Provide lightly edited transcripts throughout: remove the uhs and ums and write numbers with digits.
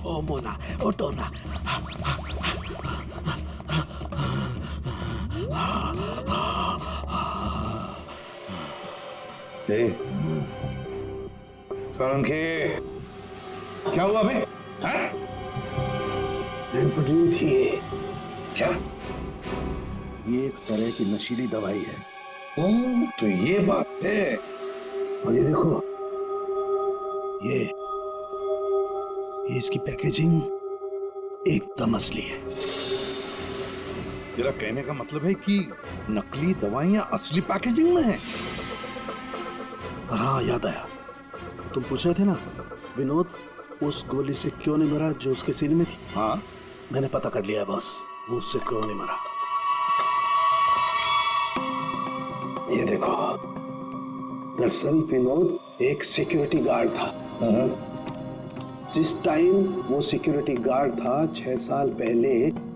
हो मोना, उठो ना। सोलंकी, क्या हुआ बे? रेनप्रोड्यूट ही क्या? ये एक तरह की नशीली दवाई है। तो ये बात है। और ये देखो, ये इसकी पैकेजिंग एकदम असली है। तेरा कहने का मतलब है कि नकली दवाइयां असली पैकेजिंग में है? और हाँ, याद आया, तुम पूछ रहे थे ना विनोद उस गोली से क्यों नहीं मरा जो उसके सीने में थी। हाँ, मैंने पता कर लिया बॉस, वो उससे क्यों नहीं मरा। ये देखो, दरअसल विनोद एक सिक्योरिटी गार्ड था। जिस टाइम वो सिक्योरिटी गार्ड था 6 साल पहले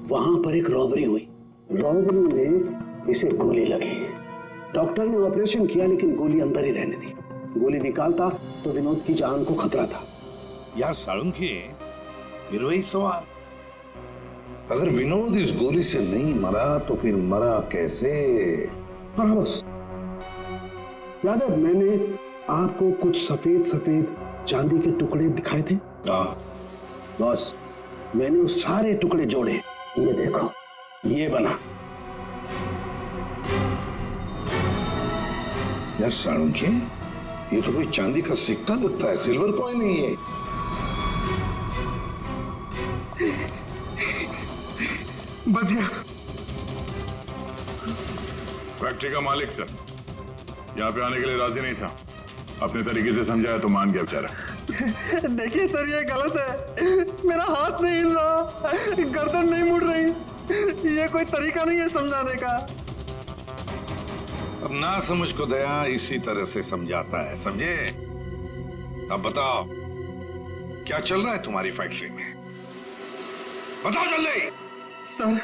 वहां पर एक रॉबरी हुई। रॉबरी में इसे गोली लगी। डॉक्टर ने ऑपरेशन किया लेकिन गोली अंदर ही रहने दी। गोली निकालता तो विनोद की जान को खतरा था। यार सालुंकी, फिर वही सवाल, अगर विनोद इस गोली से नहीं मरा तो फिर मरा कैसे? और हाँ बस, याद है मैंने आपको कुछ सफेद सफेद चांदी के टुकड़े दिखाए थे। बॉस, मैंने उस सारे टुकड़े जोड़े, ये देखो, ये बना। यार सालुंकी, ये तो कोई चांदी का सिक्का लगता है, सिल्वर कॉइन नहीं है। बच गया। फैक्ट्री का मालिक सर यहाँ पे आने के लिए राजी नहीं था। अपने तरीके से समझाया तो मान गया बेचारा। देखिए सर, ये गलत है। मेरा हाथ नहीं हिल रहा, गर्दन नहीं मुड़ रही। ये कोई तरीका नहीं है समझाने का। अब ना समझ को दया इसी तरह से समझाता है, समझे? अब बताओ, क्या चल रहा है तुम्हारी फैक्ट्री में? बताओ जल्दी। सर,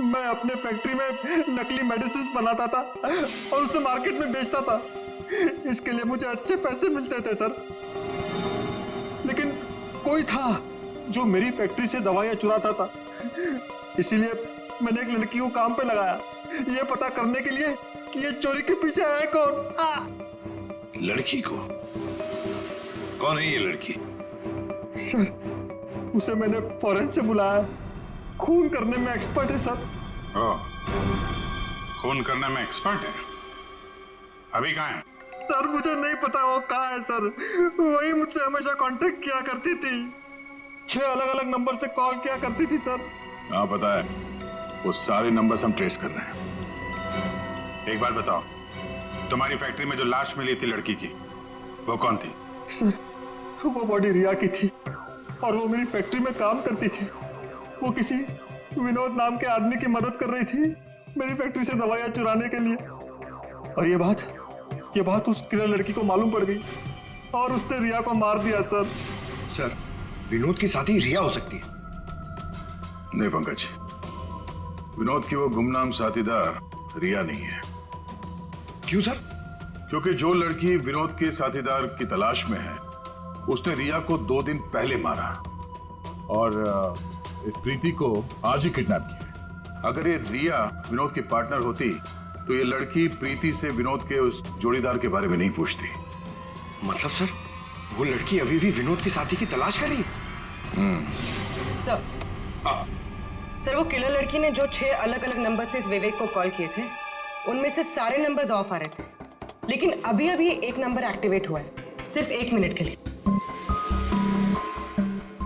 मैं अपने फैक्ट्री में नकली मेडिसिन बनाता था और उसे मार्केट में बेचता था। इसके लिए मुझे अच्छे पैसे मिलते थे सर। लेकिन कोई था जो मेरी फैक्ट्री से दवाइयां चुराता था। इसीलिए मैंने एक लड़की को काम पे लगाया, ये पता करने के लिए कि ये चोरी के पीछे है कौन। लड़की को? कौन है ये लड़की? सर, उसे मैंने फॉरेन से बुलाया। खून करने में एक्सपर्ट है सर। खून करने में एक्सपर्ट है? अभी कहाँ है? सर, मुझे नहीं पता वो कहाँ है सर। वही मुझसे हमेशा कांटेक्ट किया करती थी। 6 अलग अलग नंबर से कॉल किया करती थी सर। हाँ पता है, वो सारे नंबर्स हम ट्रेस कर रहे हैं। एक बात बताओ, तुम्हारी फैक्ट्री में जो लाश मिली थी लड़की की, वो कौन थी? सर, वो बॉडी रिया की थी और वो मेरी फैक्ट्री में काम करती थी। वो किसी विनोद नाम के आदमी की मदद कर रही थी मेरी फैक्ट्री से दवाइयां चुराने के लिए। और ये बात उस किलर लड़की को मालूम पड़ गई और उसने रिया को मार दिया सर। सर, विनोद की साथी रिया हो सकती है। नहीं पंकज, विनोद की वो गुमनाम साथीदार रिया नहीं है। क्यों सर? क्योंकि जो लड़की विनोद के साथीदार की तलाश में है, उसने रिया को 2 दिन पहले मारा और इस प्रीति को आज ही किडनैप किया। अगर ये रिया विनोद की पार्टनर होती तो ये लड़की प्रीति से विनोद के उस जोड़ीदार के बारे में नहीं पूछती। मतलब सर, वो लड़की अभी भी विनोद के साथी की तलाश कर रही है? सर, वो किलर लड़की ने जो 6 अलग अलग नंबर से इस विवेक को कॉल किए थे, उनमें से सारे नंबर्स ऑफ आ रहे थे। लेकिन अभी अभी एक नंबर एक्टिवेट हुआ है, सिर्फ 1 मिनट के लिए।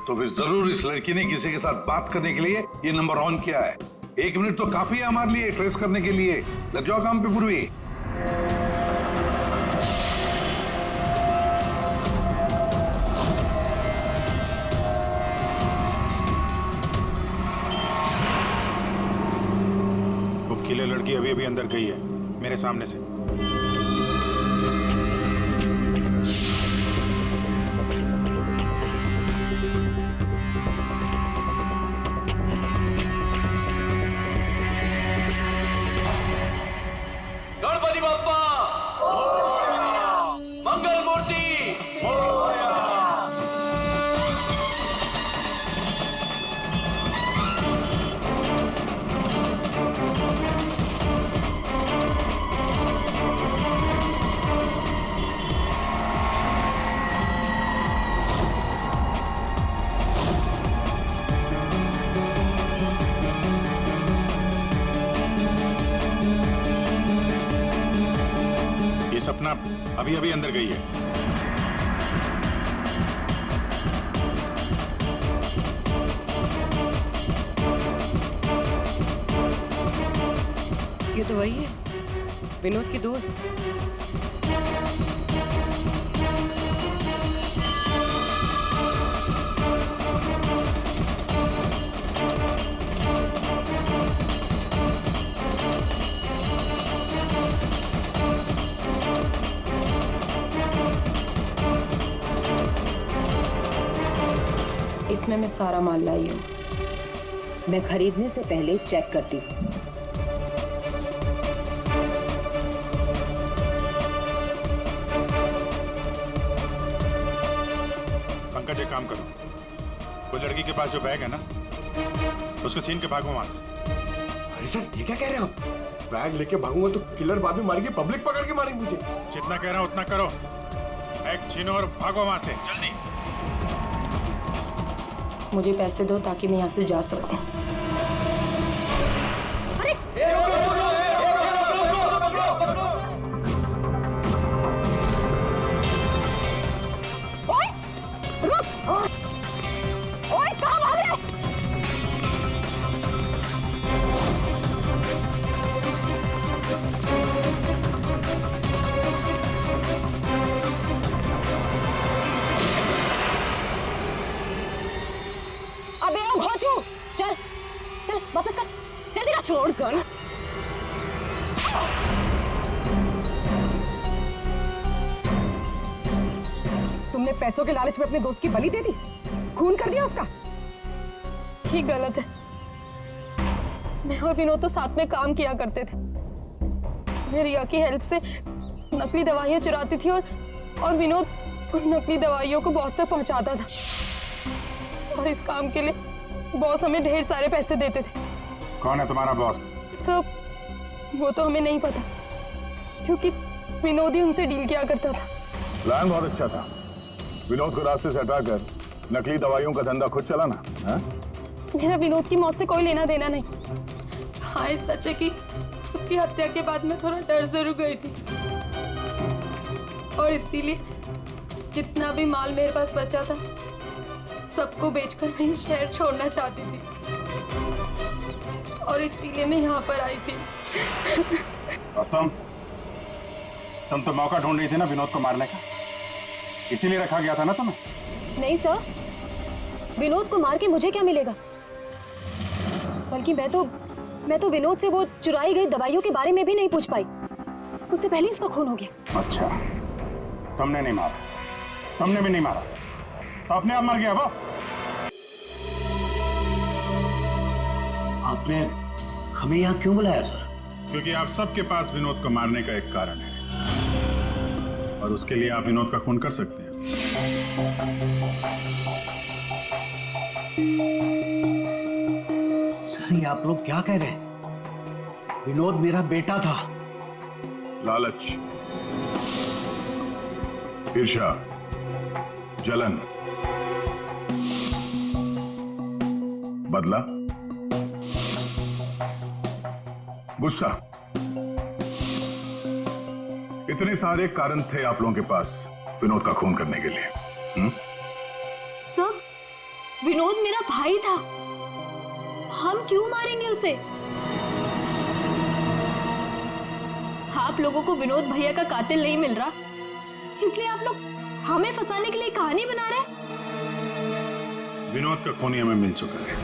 तो फिर जरूर इस लड़की ने किसी के साथ बात करने के लिए ये नंबर ऑन किया है। 1 मिनट तो काफी है हमारे लिए ट्रेस करने के लिए। लग जाओ काम पे पूर्वी। वो किलर लड़की अभी अभी अंदर गई है मेरे सामने से। गणपति बप्पा मंगल मूर्ति। सपना अभी अभी अंदर गई है। ये तो वही है, विनोद की दोस्त। इसमें मैं सारा माल लाई हूँ। मैं खरीदने से पहले चेक करती हूँ। पंकज एक काम करो, वो लड़की के पास जो बैग है ना, उसको छीन के भागो वहां से। अरे सर, ये क्या कह रहे हैं आप? बैग लेके भागूंगा तो किलर बाद में मारेंगे, पब्लिक पकड़ के मारेंगे मुझे। जितना कह रहा हूं उतना करो। बैग छीनो और भागो वहां से जल्दी। मुझे पैसे दो ताकि मैं यहाँ से जा सकूं। अबे ओ घोचू, चल चल वापस कर, जल्दी का छोड़ कर। तुमने पैसों के लालच में अपने दोस्त की बलि दे दी, खून कर दिया उसका। ये गलत है। मैं और विनोद तो साथ में काम किया करते थे। मैं रिया की हेल्प से नकली दवाइयाँ चुराती थी और विनोद उन नकली दवाइयों को बॉस तक पहुंचाता था। और इस काम के लिए बॉस हमें ढेर सारे पैसे देते थे। कौन है तुम्हारा बॉस? सब वो तो हमें नहीं पता, क्योंकि विनोद ही उनसे डील किया करता था। प्लान बहुत अच्छा था, विनोद को रास्ते से हटाकर नकली दवाइयों का धंधा खुद चलाना। हाँ? मेरा विनोद की मौत से कोई लेना देना नहीं। हाँ, सच है कि उसकी हत्या के बाद मैं थोड़ा डर जरूर गई थी, और इसीलिए जितना भी माल मेरे पास बचा था सबको बेचकर मैं ये शहर छोड़ना चाहती थी, और इसीलिए मैं यहाँ पर आई थी। और तुम तो मौका ढूंढ रही थी ना विनोद को मारने का, इसीलिए रखा गया था ना तुम्हें? नहीं सर, विनोद को मार के मुझे क्या मिलेगा? बल्कि मैं तो विनोद से वो चुराई गई दवाइयों के बारे में भी नहीं पूछ पाई। उससे पहले उसका खून हो गया। अच्छा, तुमने नहीं मारा, तुमने भी नहीं मारा, तो अपने आप मर गया वो। आपने हमें यहाँ क्यों बुलाया सर? क्योंकि आप सबके पास विनोद को मारने का एक कारण है, और उसके लिए आप विनोद का खून कर सकते हैं। सर, ये आप लोग क्या कह रहे हैं? विनोद मेरा बेटा था। लालच, ईर्ष्या, जलन, बदला, गुस्सा, इतने सारे कारण थे आप लोगों के पास विनोद का खून करने के लिए। सर, विनोद मेरा भाई था, हम क्यों मारेंगे उसे? आप लोगों को विनोद भैया का कातिल नहीं मिल रहा, इसलिए आप लोग हमें फंसाने के लिए कहानी बना रहे हैं। विनोद का खून हमें मिल चुका है।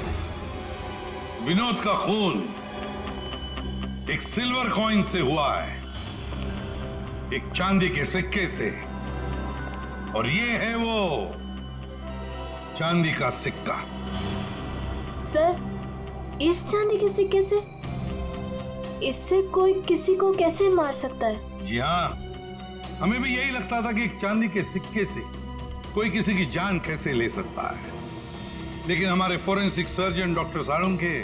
विनोद का खून एक सिल्वर कॉइन से हुआ है, एक चांदी के सिक्के से, और ये है वो चांदी का सिक्का। सर, इस चांदी के सिक्के से? इससे कोई किसी को कैसे मार सकता है? जी हाँ, हमें भी यही लगता था कि एक चांदी के सिक्के से कोई किसी की जान कैसे ले सकता है, लेकिन हमारे फोरेंसिक सर्जन डॉक्टर साळुंखे,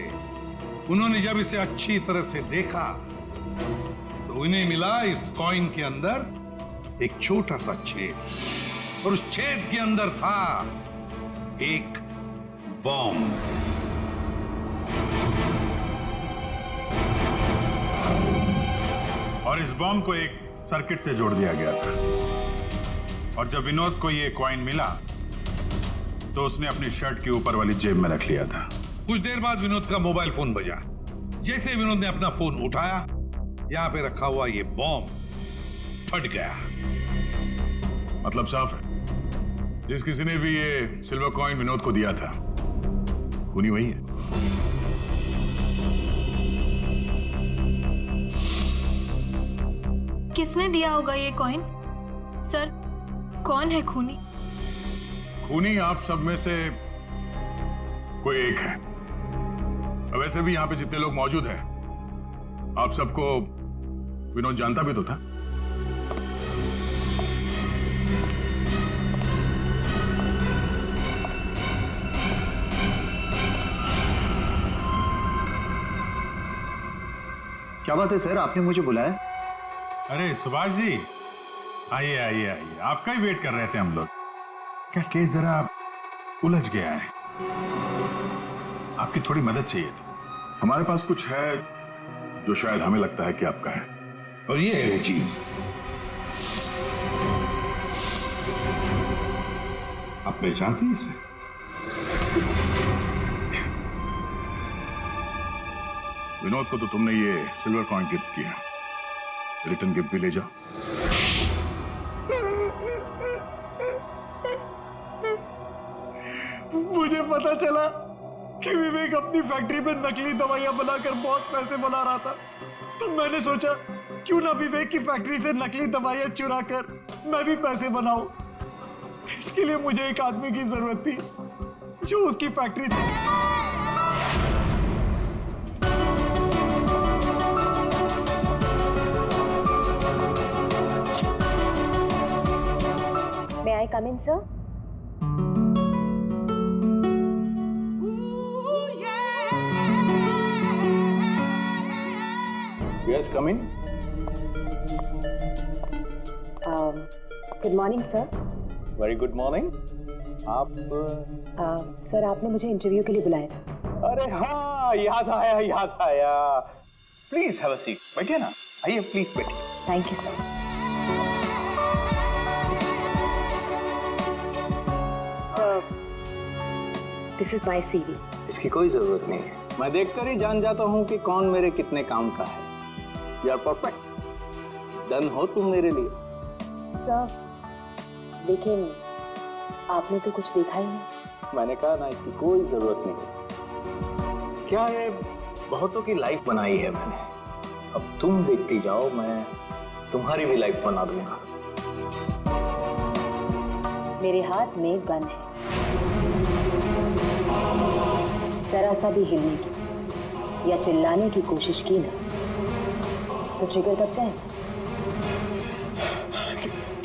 उन्होंने जब इसे अच्छी तरह से देखा तो उन्हें मिला इस कॉइन के अंदर एक छोटा सा छेद, और उस छेद के अंदर था एक बॉम्ब। और इस बॉम्ब को एक सर्किट से जोड़ दिया गया था। और जब विनोद को ये कॉइन मिला तो उसने अपनी शर्ट के ऊपर वाली जेब में रख लिया था। कुछ देर बाद विनोद का मोबाइल फोन बजा। जैसे विनोद ने अपना फोन उठाया, यहां पे रखा हुआ ये बॉम्ब फट गया। मतलब साफ है, जिस किसी ने भी ये सिल्वर कॉइन विनोद को दिया था, खूनी वही है। किसने दिया होगा ये कॉइन? सर, कौन है खूनी? खूनी आप सब में से कोई एक है। वैसे भी यहां पे जितने लोग मौजूद हैं, आप सबको विनोद जानता भी तो था। क्या बात है सर, आपने मुझे बुलाया? अरे सुभाष जी, आइए आइए आइए, आपका ही वेट कर रहे थे हम लोग। क्या केस जरा उलझ गया है, आपकी थोड़ी मदद चाहिए थी। हमारे पास कुछ है जो शायद हमें लगता है कि आपका है। और ये है वो चीज। आप पहचानते हैं इसे? विनोद को तो तुमने ये सिल्वर कॉइन गिफ्ट किया, रिटर्न गिफ्ट भी ले जाओ। मुझे पता चला कि विवेक अपनी फैक्ट्री में नकली दवाइयां बनाकर बहुत पैसे बना रहा था, तो मैंने सोचा क्यों ना विवेक की फैक्ट्री से नकली दवाइयां चुरा कर मैं भी पैसे बनाऊं। इसके लिए मुझे एक आदमी की जरूरत थी जो उसकी फैक्ट्री से May I come in, sir? Yes, come in. Good morning, sir. Very good morning. आप सर, आपने मुझे इंटरव्यू के लिए बुलाया था। अरे हाँ, याद आया। Please have a seat. बैठिए ना, आइए प्लीज बैठिए। Thank you, sir. This is my CV। इसकी कोई जरूरत नहीं है, मैं देखकर ही जान जाता हूँ कि कौन मेरे कितने काम का है। यू आर परफेक्ट, डन हो तुम मेरे लिए। सर, लेकिन आपने तो कुछ देखा ही नहीं। मैंने कहा ना, इसकी कोई जरूरत नहीं। क्या है, बहुतों की लाइफ बनाई है मैंने, अब तुम देखते जाओ, मैं तुम्हारी भी लाइफ बना दूंगा। मेरे हाथ में गन है, जरा सा भी हिलने की या चिल्लाने की कोशिश की ना तो ट्रिगर कब जाए।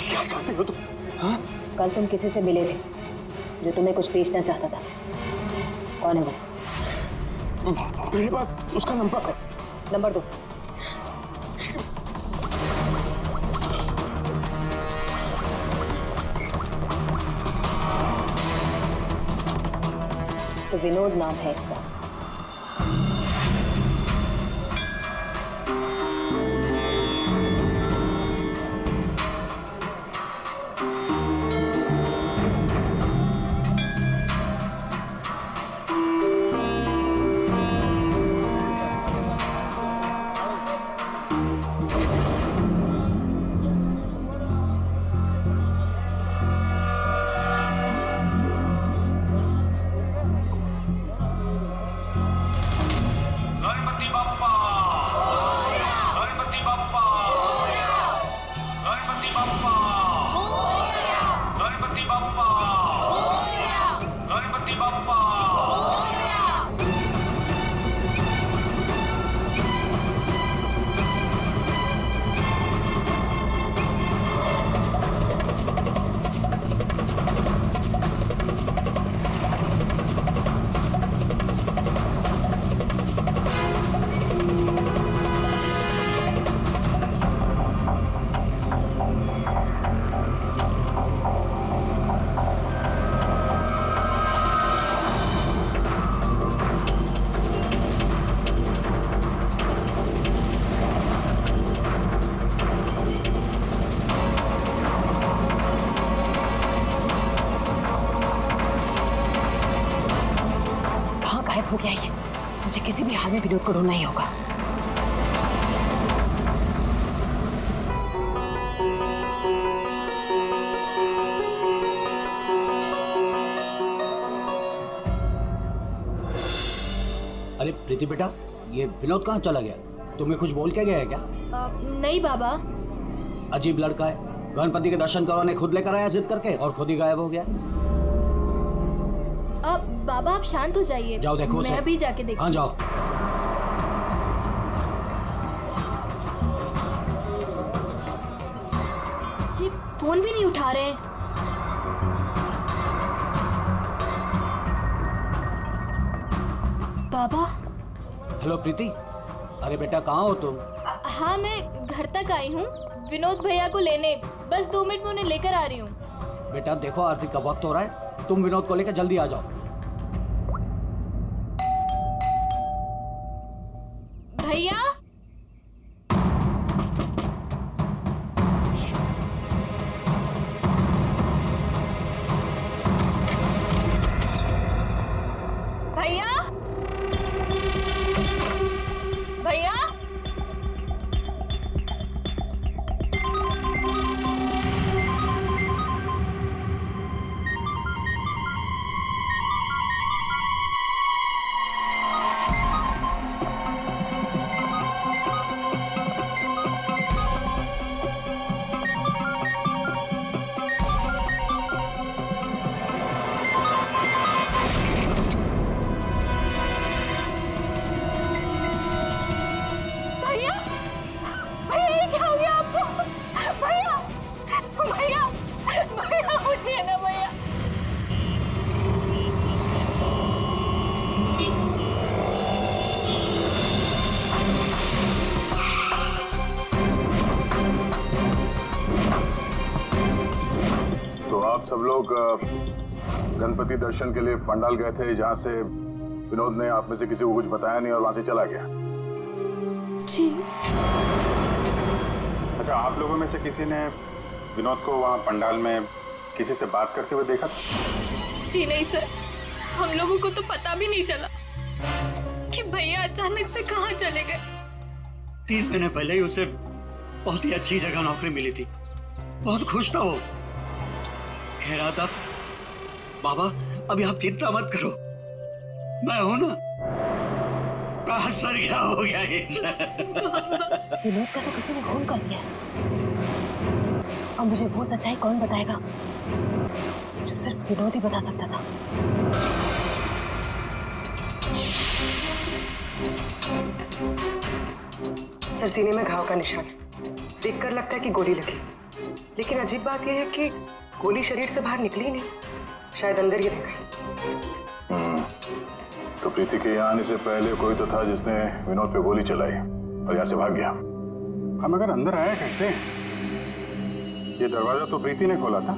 क्या चाहते हो तुम? हाँ? कल तुम किसी से मिले थे जो तुम्हें कुछ बेचना चाहता था, कौन है वो? मेरे पास उसका नंबर है। नंबर दो। तो विनोद नाम है इसका। हमें विनोद को ढूंढना ही होगा। अरे प्रीति बेटा, ये विनोद कहाँ चला गया? तुम्हें कुछ बोल के गया है क्या? नहीं बाबा। अजीब लड़का है, गणपति के दर्शन करवाने खुद लेकर आया जिद करके और खुद ही गायब हो गया। अब बाबा आप शांत हो जाइए। जाओ देखो मैं अभी जाके देखती। हाँ जाओ। ये फोन भी नहीं उठा रहे हैं। बाबा। हेलो प्रीति, अरे बेटा कहाँ हो तुम? हाँ मैं घर तक आई हूँ विनोद भैया को लेने, बस 2 मिनट में उन्हें लेकर आ रही हूँ। बेटा देखो आरती का वक्त हो रहा है, तुम विनोद को लेकर जल्दी आ जाओ। भैया। भैया। भैया। आप सब लोग गणपति दर्शन के लिए पंडाल गए थे, जहां से विनोद ने आप में से किसी को कुछ बताया नहीं और वहां से चला गया। जी। अच्छा, आप लोगों में से किसी ने विनोद को वहां पंडाल में किसी से बात करते हुए देखा था? जी नहीं सर, हम लोगों को तो पता भी नहीं चला कि भैया अचानक से कहाँ चले गए। 3 महीने पहले ही उसे बहुत ही अच्छी जगह नौकरी मिली थी, बहुत खुश था वो। कह रहा था बाबा अभी आप चिंता मत करो, मैं हूं ना। सर क्या हो गया विनोद का तो किसी ने खून कर दिया, अब मुझे वो सच्चाई कौन बताएगा जो सिर्फ विनोद ही बता सकता था। सर सीने में घाव का निशान, देखकर लगता है कि गोली लगी, लेकिन अजीब बात यह है कि गोली शरीर से बाहर निकली नहीं, शायद अंदर ही रह गई। तो प्रीति के यहाँ आने से पहले कोई तो था जिसने विनोद पे गोली चलाई और यहाँ से भाग गया। हम अगर अंदर आया कैसे? ये दरवाजा तो प्रीति ने खोला था,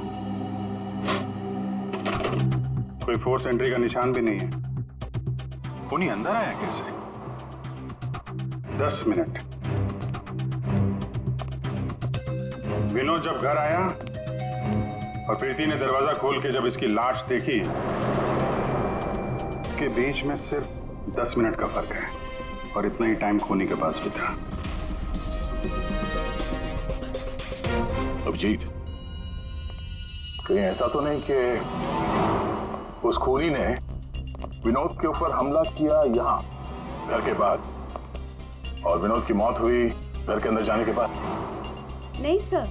कोई फोर्स एंट्री का निशान भी नहीं है। उन्हीं अंदर आया कैसे? 10 मिनट। विनोद जब घर आया और प्रीति ने दरवाजा खोल के जब इसकी लाश देखी, इसके बीच में सिर्फ 10 मिनट का फर्क है और इतना ही टाइम खोनी के पास भी था। अभिजीत, कहीं ऐसा तो नहीं कि उस खूनी ने विनोद के ऊपर हमला किया यहाँ घर के बाद और विनोद की मौत हुई घर के अंदर जाने के बाद? नहीं सर,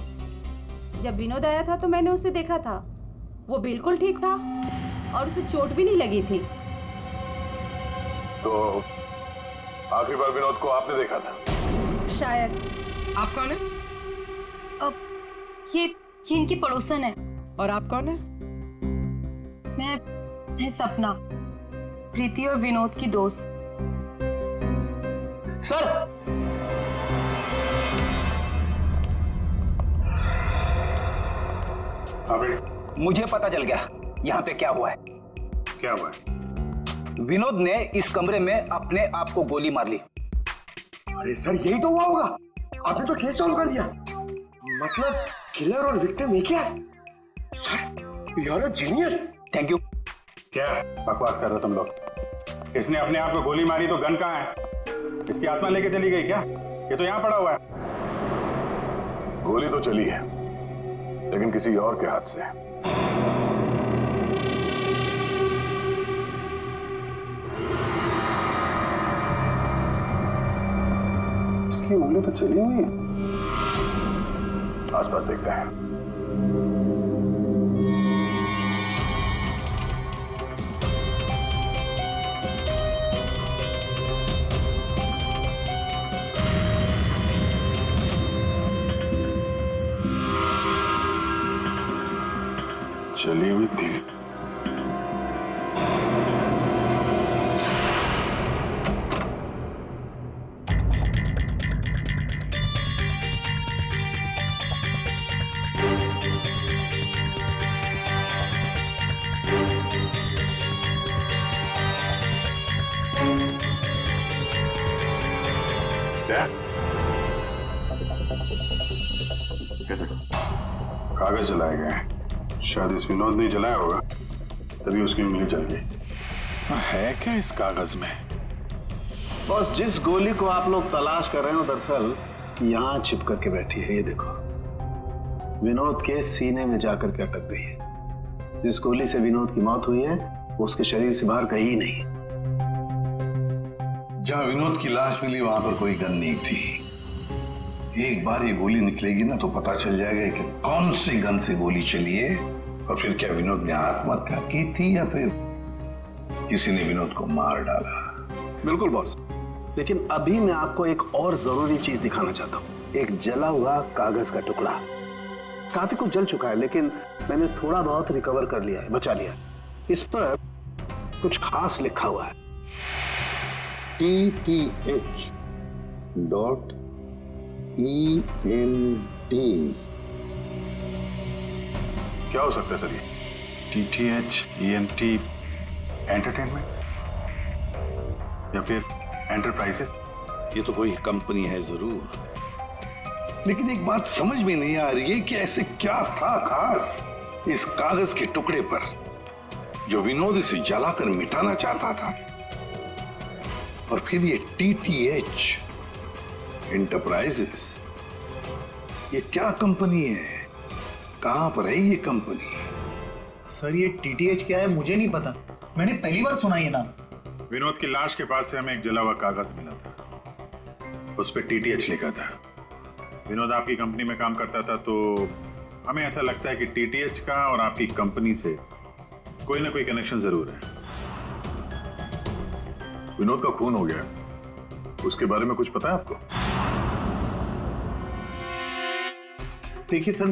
जब विनोद आया था तो मैंने उसे देखा था, वो बिल्कुल ठीक था और उसे चोट भी नहीं लगी थी। तो आखिरी बार विनोद को आपने देखा था? शायद। आप कौन है? अब ये इनकी पड़ोसन है। और आप कौन है? मैं सपना, प्रीति और विनोद की दोस्त। सर, हाँ बेटी, मुझे पता चल गया यहाँ पे क्या हुआ है। क्या हुआ है? विनोद ने इस कमरे में अपने आप को गोली मार ली। अरे सर, यही तो हुआ होगा। आपने तो केस सॉल्व कर दिया। मतलब किलर और विक्टिम एक ही है। Sir, you are a genius. Thank you. क्या बकवास कर रहे हो तुम लोग? इसने अपने आप को गोली मारी तो गन कहाँ है? इसकी आत्मा लेके चली गई क्या? ये तो यहाँ पड़ा हुआ है। गोली तो चली है, लेकिन किसी और के हाथ से। इसकी उंगली तो चली हुई है। आसपास देखते हैं। चली हुई थी। क्या? कागज जलाए गए हैं। शायद इस विनोद ने जलाया होगा, तभी उसकी उंगली जल गई। है क्या इस कागज में? बॉस, जिस गोली को आप लोग तलाश कर रहे हो दरअसल यहाँ छिप करके बैठी है। ये देखो, विनोद के सीने में जाकर के अटक गई है। जिस गोली से विनोद की मौत हुई है वो उसके शरीर से बाहर कहीं नहीं। जहां विनोद की लाश मिली वहां पर कोई गन नहीं थी। एक बार ये गोली निकलेगी ना तो पता चल जाएगा कि कौन सी गन से गोली चली है, और फिर क्या विनोद ने आत्महत्या की थी या फिर किसी ने विनोद को मार डाला। बिल्कुल बॉस, लेकिन अभी मैं आपको एक और जरूरी चीज दिखाना चाहता हूँ। एक जला हुआ कागज का टुकड़ा। काफी कुछ जल चुका है, लेकिन मैंने थोड़ा बहुत रिकवर कर लिया है, बचा लिया। इस पर कुछ खास लिखा हुआ है। TTH.ENT। क्या हो सकता है सर ये? TTH.ENT एंटरटेनमेंट या फिर एंटरप्राइजेस? ये तो कोई कंपनी है जरूर, लेकिन एक बात समझ में नहीं आ रही है कि ऐसे क्या था खास इस कागज के टुकड़े पर जो विनोद इसे जलाकर मिटाना चाहता था। और फिर ये TTH एंटरप्राइजेस, ये क्या कंपनी है? कहां पर है ये कंपनी? सर ये TTH क्या है मुझे नहीं पता, मैंने पहली बार सुना ये नाम। विनोद की लाश के पास से हमें एक जला हुआ कागज मिला था, उस पर TTH लिखा था। विनोद आपकी कंपनी में काम करता था, तो हमें ऐसा लगता है कि TTH का और आपकी कंपनी से कोई ना कोई कनेक्शन जरूर है। विनोद का खून हो गया, उसके बारे में कुछ पता है आपको? देखिए सर,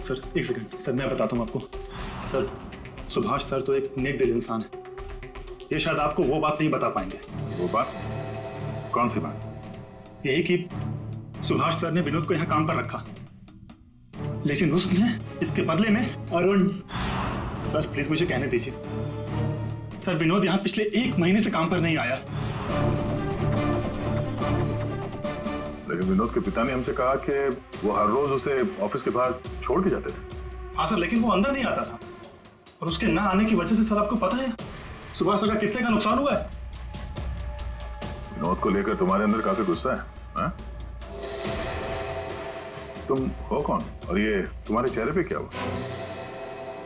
सर एक सेकंड सर, मैं बताता हूँ आपको। सर सुभाष सर तो एक नेक दिल इंसान है, ये शायद आपको वो बात नहीं बता पाएंगे। वो बात? कौन सी बात? यही कि सुभाष सर ने विनोद को यहाँ काम पर रखा, लेकिन उसने इसके बदले में अरुण। सर प्लीज मुझे कहने दीजिए। सर विनोद यहाँ पिछले 1 महीने से काम पर नहीं आया। लेकिन विनोद के पिता ने हमसे कहा कि वो हर रोज उसे ऑफिस के बाहर छोड़ के जाते थे। हाँ सर, लेकिन वो अंदर नहीं आता था, और उसके ना आने की वजह से सर आपको पता है सुभाष सर का कितने का नुकसान हुआ है। विनोद को लेकर तुम्हारे अंदर काफी गुस्सा है, हाँ? तुम हो कौन और ये तुम्हारे चेहरे पे क्या हुआ?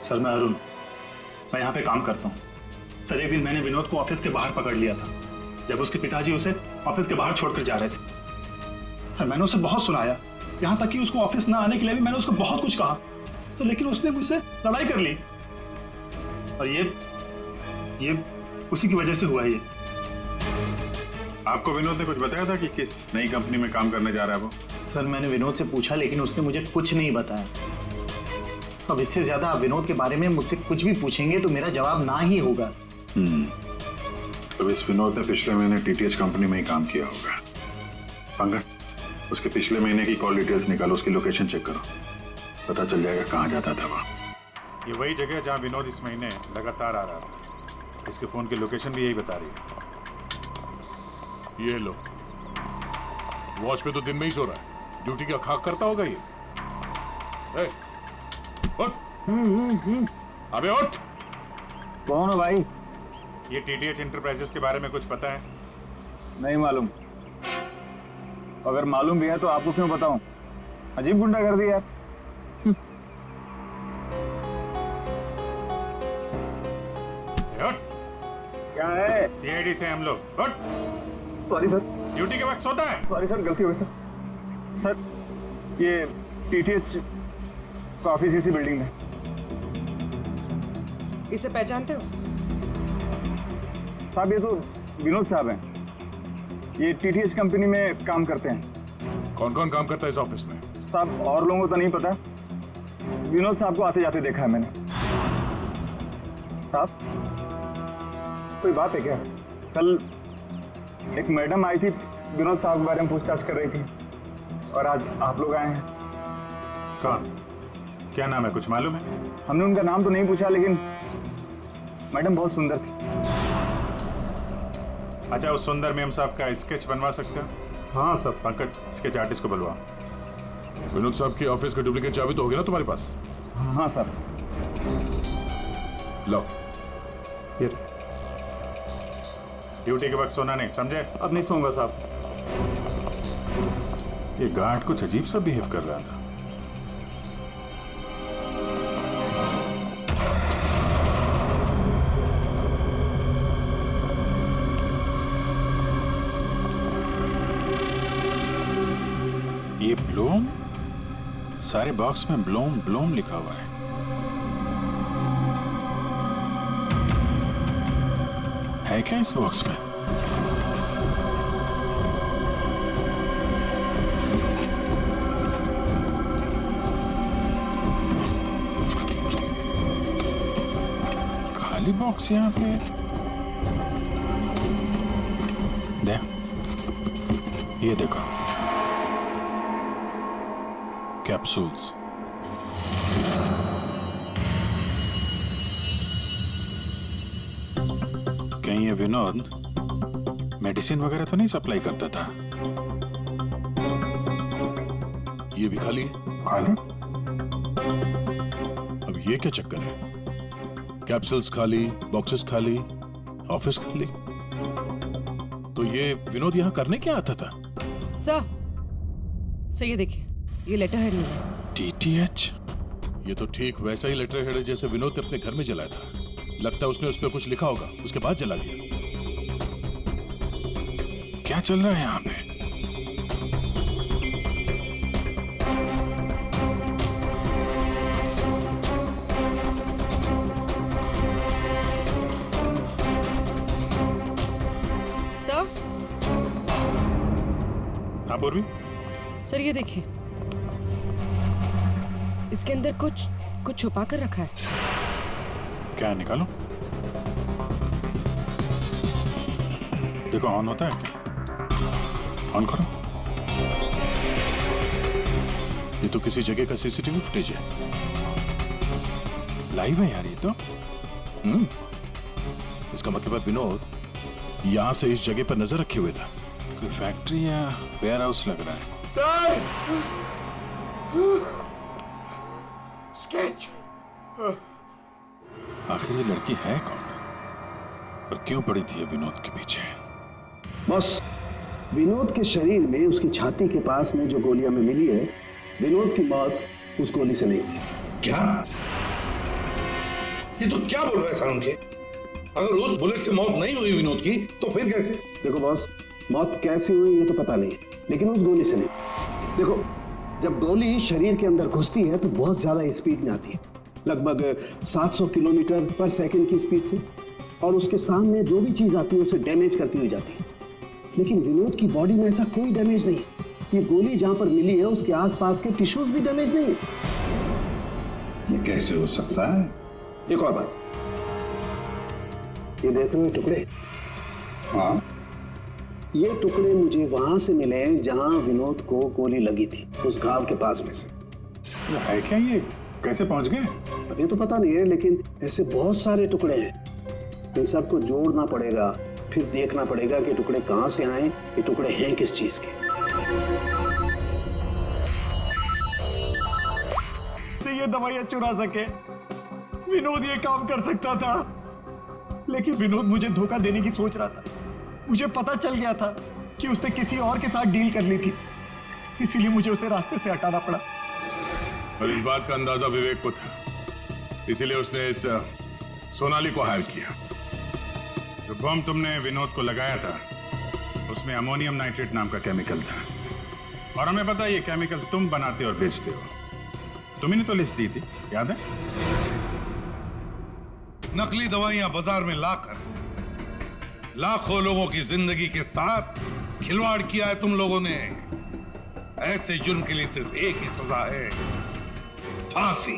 सर मैं अरुण, मैं यहाँ पे काम करता हूँ। सर एक दिन मैंने विनोद को ऑफिस के बाहर पकड़ लिया था, जब उसके पिताजी उसे ऑफिस के बाहर छोड़कर जा रहे थे। सर मैंने उसे बहुत सुनाया, यहाँ तक कि उसको ऑफिस ना आने के लिए भी मैंने उसको बहुत कुछ कहा सर, लेकिन उसने मुझसे लड़ाई कर ली, और ये उसी की वजह से हुआ है ये। आपको विनोद ने कुछ बताया था कि किस नई कंपनी में काम करने जा रहा है वो? सर मैंने विनोद से पूछा, लेकिन उसने मुझे कुछ नहीं बताया। अब इससे ज्यादा आप विनोद के बारे में मुझसे कुछ भी पूछेंगे तो मेरा जवाब ना ही होगा। तो इस विनोद ने पिछले महीने TTH कंपनी में ही काम किया होगा। पंकज, उसके पिछले महीने की कॉल डिटेल्स निकालो, उसकी लोकेशन चेक करो, पता चल जाएगा कहाँ जाता था वो। ये वही जगह है जहाँ विनोद इस महीने लगातार आ रहा था। इसके फोन की लोकेशन भी यही बता रही है। ये लो, वॉच पे तो दिन में ही सो रहा है, ड्यूटी का खाक करता होगा ये। उठ। अबे उठ। कौन हो भाई? ये TTH एंटरप्राइजेस के बारे में कुछ पता है? नहीं मालूम। अगर मालूम भी है तो आपको क्यों बताऊं? अजीब गुंडा कर दिया। क्या है? सीआईडी से हम लोग। Sorry sir. ड्यूटी के वक्त सोता है। सॉरी सर, गलती हो गई सर। सर ये टीटीएच का ऑफिस इसी बिल्डिंग में। इसे पहचानते हो? साहब ये तो विनोद साहब हैं। ये टीटीएच कंपनी में काम करते हैं। कौन कौन काम करता है इस ऑफिस में? साहब और लोगों को तो नहीं पता, विनोद साहब को आते जाते देखा है मैंने। साहब कोई बात है क्या? कल एक मैडम आई थी, विनोद साहब के बारे में पूछताछ कर रही थी, और आज आप लोग आए हैं। कौन? क्या नाम है, कुछ मालूम है? हमने उनका नाम तो नहीं पूछा, लेकिन मैडम बहुत सुंदर थी। अच्छा, उस सुंदर मेम साहब का स्केच बनवा सकते हो? हाँ सर। पंकज, स्केच आर्टिस्ट को बुलवा। विनोद साहब की ऑफिस का डुप्लीकेट चाबी तो होगी ना तुम्हारे पास? हाँ सर। लो। ड्यूटी के वक्त सोना नहीं, समझे? अब नहीं सोऊंगा साहब। ये गार्ड कुछ अजीब सा बिहेव कर रहा था। ये ब्लूम, सारे बॉक्स में ब्लूम ब्लूम लिखा हुआ है। है क्या इस बॉक्स में? खाली बॉक्स यहाँ पे। दे, ये देखो, कैप्सूल्स। कहीं ये विनोद मेडिसिन वगैरह तो नहीं सप्लाई करता था? ये भी खाली है। खाली? अब ये क्या चक्कर है? कैप्सूल्स खाली, बॉक्सेस खाली, ऑफिस खाली। तो ये विनोद यहाँ करने क्या आता था? सर ये देखिए, ये लेटर हेड है। टीटीएच? ये तो ठीक वैसा ही लेटर हेड है जैसे विनोद ने अपने घर में जलाया था। लगता है उसने उस पर कुछ लिखा होगा, उसके बाद जला दिया। क्या चल रहा है यहाँ पे? सर? हाँ पूर्वी? सर ये देखिए, इसके अंदर कुछ छुपा कर रखा है। क्या निकालो? देखो, ऑन होता है क्या? ऑन करो। ये तो किसी जगह का सीसीटीवी फुटेज है। लाइव है यार ये तो। इसका मतलब है विनोद यहां से इस जगह पर नजर रखे हुए था। कोई फैक्ट्री या वेयर हाउस लग रहा है। सर! स्केच! आखिर ये लड़की है कौन, और क्यों पड़ी थी विनोद के पीछे? बस विनोद के शरीर में, उसकी छाती के पास में जो गोलियां में मिली है, विनोद की मौत उस गोली से नहीं हुई। क्या? ये तो क्या बोल रहा है सारुण के? अगर उस बुलेट से मौत नहीं हुई विनोद की, तो फिर कैसे? देखो बॉस, मौत कैसे हुई ये तो पता नहीं, लेकिन उस गोली से नहीं। देखो, जब गोली शरीर के अंदर घुसती है तो बहुत ज्यादा स्पीड में आती है, लगभग 700 किलोमीटर पर सेकंड की स्पीड से, और उसके सामने जो भी चीज आती है उसे डैमेज करती हुई जाती है। लेकिन विनोद की बॉडी में ऐसा कोई डैमेज नहीं है। ये गोली जहां पर मिली है उसके आसपास के टिश्यूज भी डैमेज नहीं है। ये कैसे हो सकता है? एक और बात, ये देखो ये टुकड़े। हाँ, ये टुकड़े मुझे वहां से मिले जहां विनोद को गोली लगी थी, उस घाव के पास में से। है क्या ये? कैसे पहुंच गए? अब ये तो पता नहीं है, लेकिन ऐसे बहुत सारे टुकड़े हैं। इन सबको जोड़ना पड़ेगा, फिर देखना पड़ेगा कि टुकड़े कहां से आए, ये टुकड़े हैं किस चीज के। से ये दवाइयां चुरा सके, विनोद ये काम कर सकता था, लेकिन विनोद मुझे धोखा देने की सोच रहा था। मुझे पता चल गया था कि उसने किसी और के साथ डील कर ली थी, इसीलिए मुझे उसे रास्ते से हटाना पड़ा। और इस बात का अंदाजा विवेक को था, इसीलिए उसने इस सोनाली को हायर किया। जो बम तुमने विनोद को लगाया था उसमें अमोनियम नाइट्रेट नाम का केमिकल था, और हमें पता है ये केमिकल तुम बनाते और बेचते हो। तुम्ही ने तो लिस्ट दी थी, याद है? नकली दवाइयां बाजार में लाकर लाखों लोगों की जिंदगी के साथ खिलवाड़ किया है तुम लोगों ने। ऐसे जुर्म के लिए सिर्फ एक ही सजा है, फांसी।